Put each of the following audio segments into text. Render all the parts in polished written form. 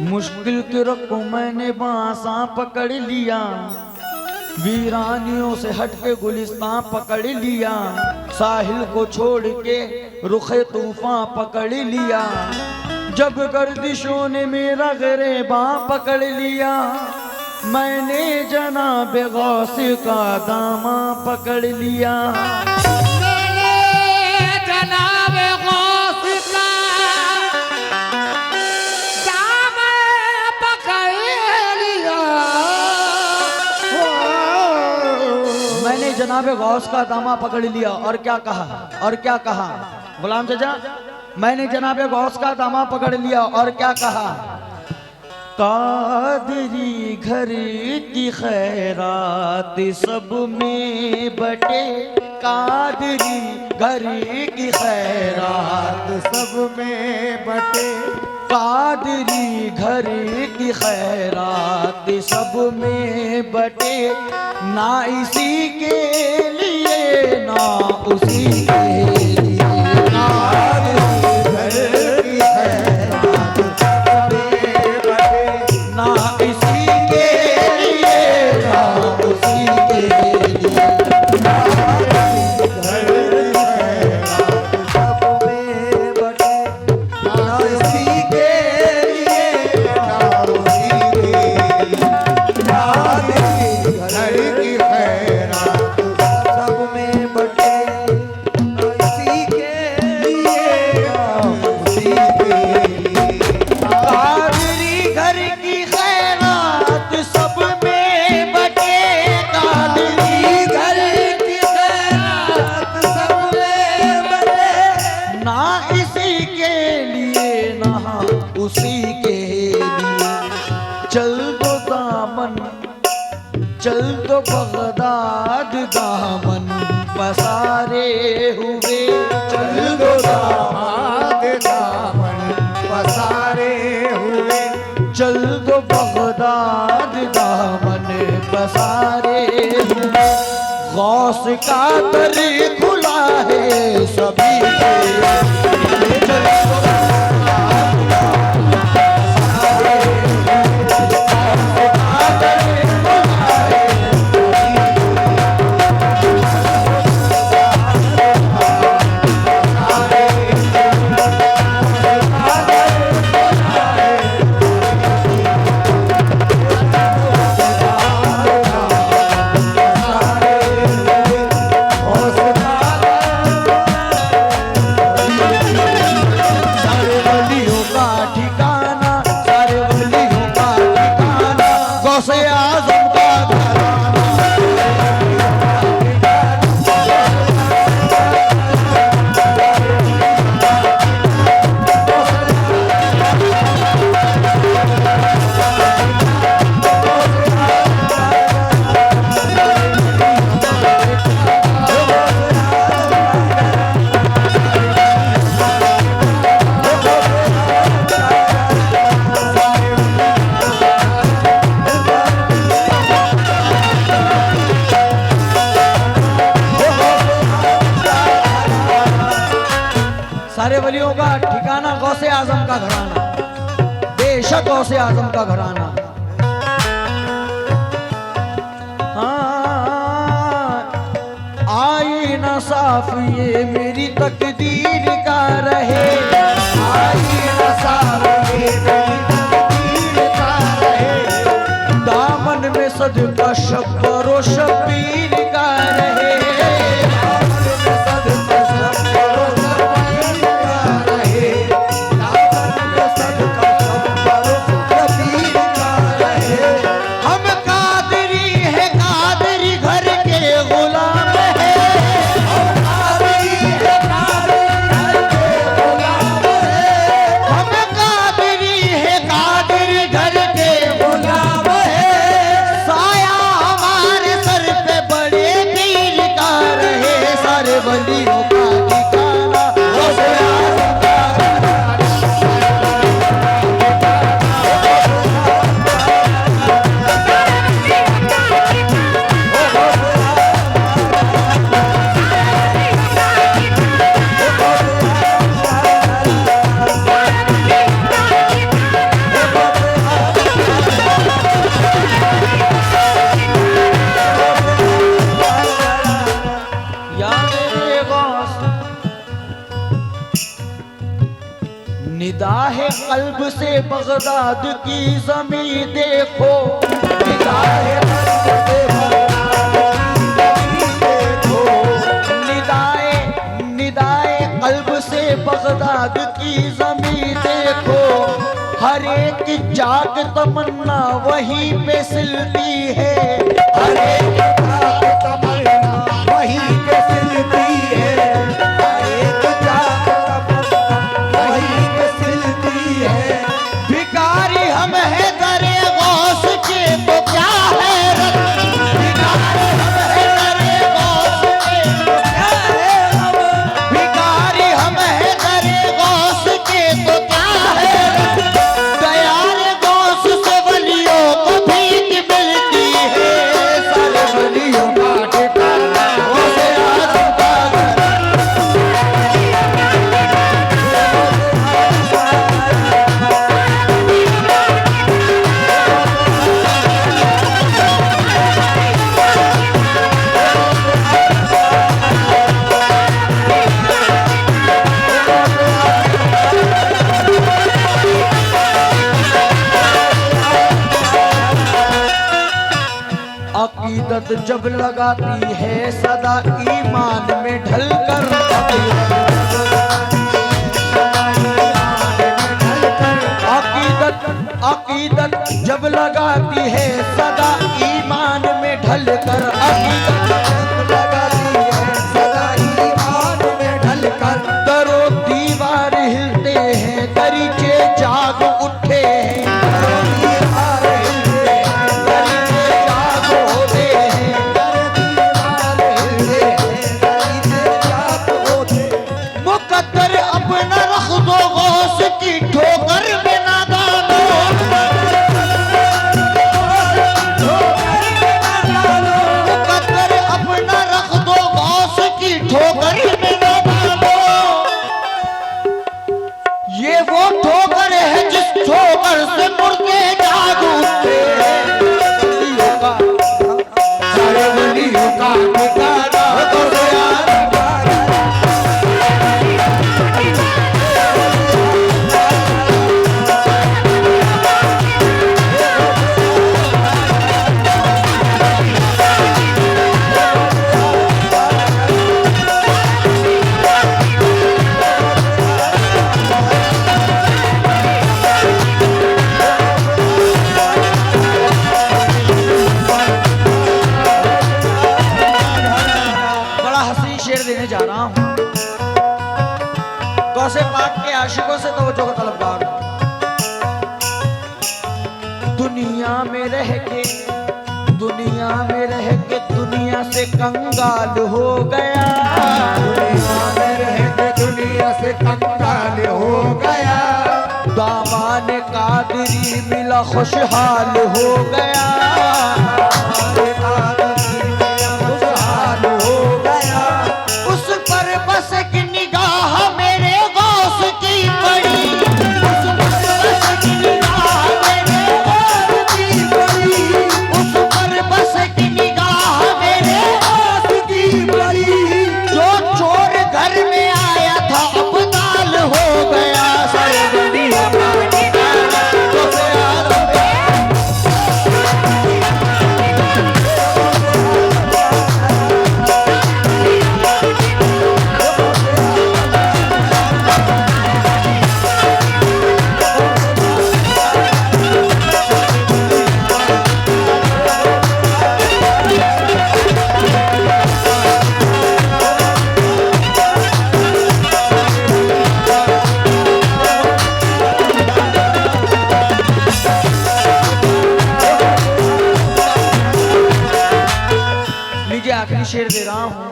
मुश्किल के रखो मैंने बांसा पकड़ लिया, वीरानियों से हटके गुलिस्तां पकड़ लिया, साहिल को छोड़ के रुखे तूफान पकड़ लिया, जब गर्दिशों ने मेरा गिरेबा पकड़ लिया, मैंने जनाब गौस का दामा पकड़ लिया। मैंने जनाब गौस का दामा पकड़ लिया। मैंने जनाब गौस का दामा पकड़ लिया और क्या कहा, और क्या कहा गुलाम चाचा, मैंने जनाब गौस का दामा पकड़ लिया और क्या कहा, कादरी घर की खैरात सब में बटे, कादरी घर की खैरात सब में बटे, कादरी घर की खैरात सब में बटे, ना इसी के लिए ना उसी के लिए, चल दो बगदाद दामन पसारे हुए, चल दो दामाद दामन पसारे हुए, चल दो बगदाद दामन पसारे हुए, गौस का दर खुला है सभी के, चल दो सारे वलियों का ठिकाना गौसे आजम का घराना, बेशक गौसे आजम का घराना। आई ना साफ ये मेरी तकदीर का रहे, आई न साफ ये मेरी तकदीर का रहे, दामन में सदका शक्कर व शबीर का रहे, वलियों का ठिकाना गौसे आजम का गौस। निदाह कल्ब से बगदाद की जमी देखो, निदाह कल्ब से कल्ब से बगदाद की जमी देखो, हर एक जाग तमन्ना वहीं पे सिलती है, हर एक जाग तमन्ना वहीं पे सिलती है, हर एक जाग तमन्ना वहीं पे सिलती है। भिखारी हम है दरे गौस के तो क्या है रत, भिखारी हम है दरे गौस के तो क्या है रत, भिखारी हम है दरे गौस के तो क्या है रत। दयाल गौस से वलियों को भीख मिलती है, सारे वलियों का ठिकाना गौसे आज़म का घर। अकीदत जब लगाती है सदा ईमान में ढलकर, अकीदत जब लगाती है सदा ईमान में ढलकर, अकीदत जब लगाती है सदा ईमान में ढलकर, दरो दीवार हिलते हैं दरीचे जाग उठे हैं, मुकद्दर अपना रख दो गौस की ठोकर में नादानो, मुकद्दर अपना रख दो गौस की ठोकर में नादानो। ये वो ठोकर है जिस ठोकर से मुर्दे जाग उठते हैं, वलियों का सारे वलियों का ठिकाना गौसे आज़म का घर। देने जा रहा हूं गौसे पाक के आशिकों से तवज्जो का तलबगार। दुनिया में रह के दुनिया से कंगाल हो गया, दुनिया में रह के दुनिया से कंगाल हो गया, दामान कादरी मिला खुशहाल हो गया, खुशहाल हो गया। उस पर बस एक निगाह मेरे गौस की पड़ी, उस पर बस एक निगाह मेरे गौस की पड़ी, उस पर बस एक निगाह मेरे गौस की पड़ी। जो चोर घर में आया था अब्दाल हो गया, सारे वलियों का ठिकाना गौसे आज़म का। लीजिए आखिरी शेर दे रहा हूं।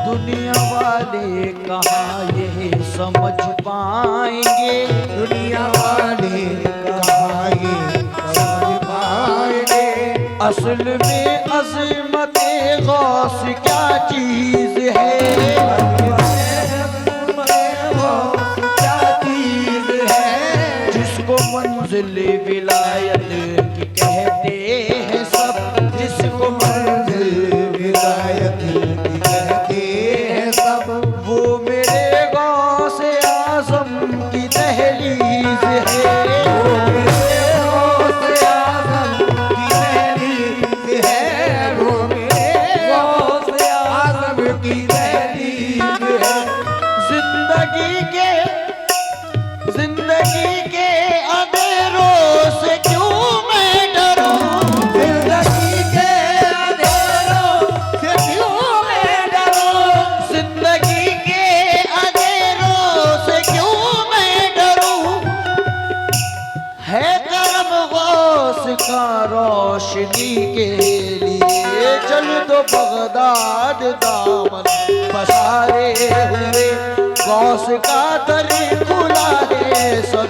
दुनिया वाले कहाँ ये समझ पाएंगे, दुनिया वाले कहाँ ये समझ पाएंगे, असल में अज़मत गौस क्या चीज है, क्या चीज है। जिसको मंजिल विलायत की कहते हैं सब, जिसको मंजिल विलायत की कहते हैं सब, वो मेरे गौसे आज़म की दहलीज है। वो मेरे गौसे आज़म की दहलीज है, वो मेरे गौसे आज़म की दहलीज है। जिंदगी के अंधेरों से क्यों मैं डरूं, जिंदगी के अंधेरों से क्यों मैं डरूं, जिंदगी के अंधेरों से क्यों मैं डरूं। है करम गौस का रोशनी के लिए, चल दो बगदाद दामन पसारे हुए, गौस का दर खुला है सब